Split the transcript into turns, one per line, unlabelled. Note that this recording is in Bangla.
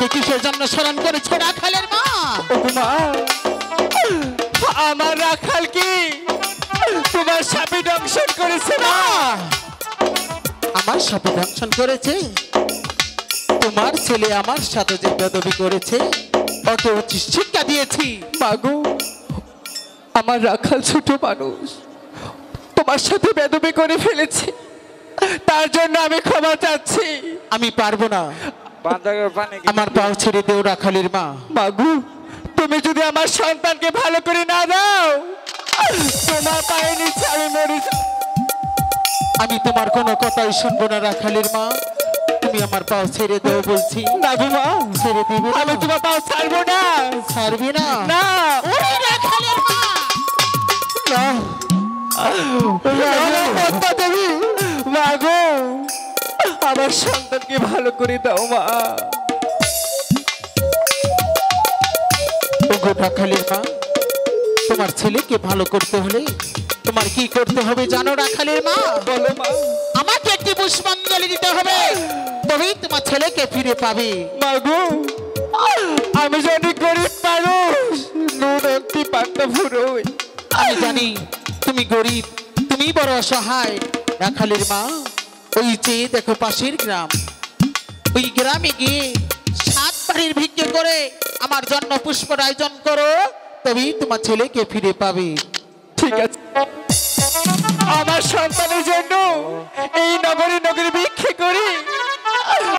আমাকে কিসের জন্য স্মরণ করেছে রাখালের মা?
মা, আমার রাখাল কি তোমার সাপে দংশন করেছে? না,
আমার সাথে দংশন করেছে? তোমার ছেলে আমার সাথে যে বেদবি করেছে ওকে উচিত শিক্ষা দিয়েছি।
মাগো, আমার রাখাল ছোট মানুষ, তোমার সাথে বেদবি করে ফেলেছে, তার জন্য আমি ক্ষমা চাচ্ছি।
আমি পারবো না, আমার পাও ছেড়ে দেও রাখালের মা।
মাগো, তুমি যদি আমার সন্তানকে ভালো করে না দাও, তোমার পায়ে নিচে আমি মরে যাব।
আমি তোমার কোনো কথাই শুনবো না রাখালের মা, তুমি আমার পাও ছেড়ে দেও বলছি।
না গো মা,
ছেড়ে দিবে?
আমি তোমার পাও ছাড়বো না।
ছাড়বি না?
না,
ওরে রাখালের মা!
না, দেবী, মাগো, আমার সন্তানকে ভালো করে দাও মা।
ওগো রাখালের মা, তোমার ছেলেকে ভালো করতে হলে তোমার কি করতে হবে জানো রাখালের মা?
বলো মা।
আমাকে একটি পুষ্পাঞ্জলি দিতে হবে, তবেই তোমার ছেলেকে ফিরে পাবে।
মাগো, আমি জানি গরিব মানুষ, নুন আনতে পান্তা ফুরোই।
আমি জানি তুমি গরিব, তুমি বড় অসহায়। রাখালের মা, ওই যে দেখো পাশের গ্রাম, ওই গ্রামে গিয়ে 7 বাড়ির ভিক্ষে করে আমার জন্য পুষ্পের আয়োজন করো, তবেই তোমার ছেলেকে ফিরে পাবে।
ঠিক আছে, আমার সন্তানের জন্য এই নগরে নগরে ভিক্ষে করি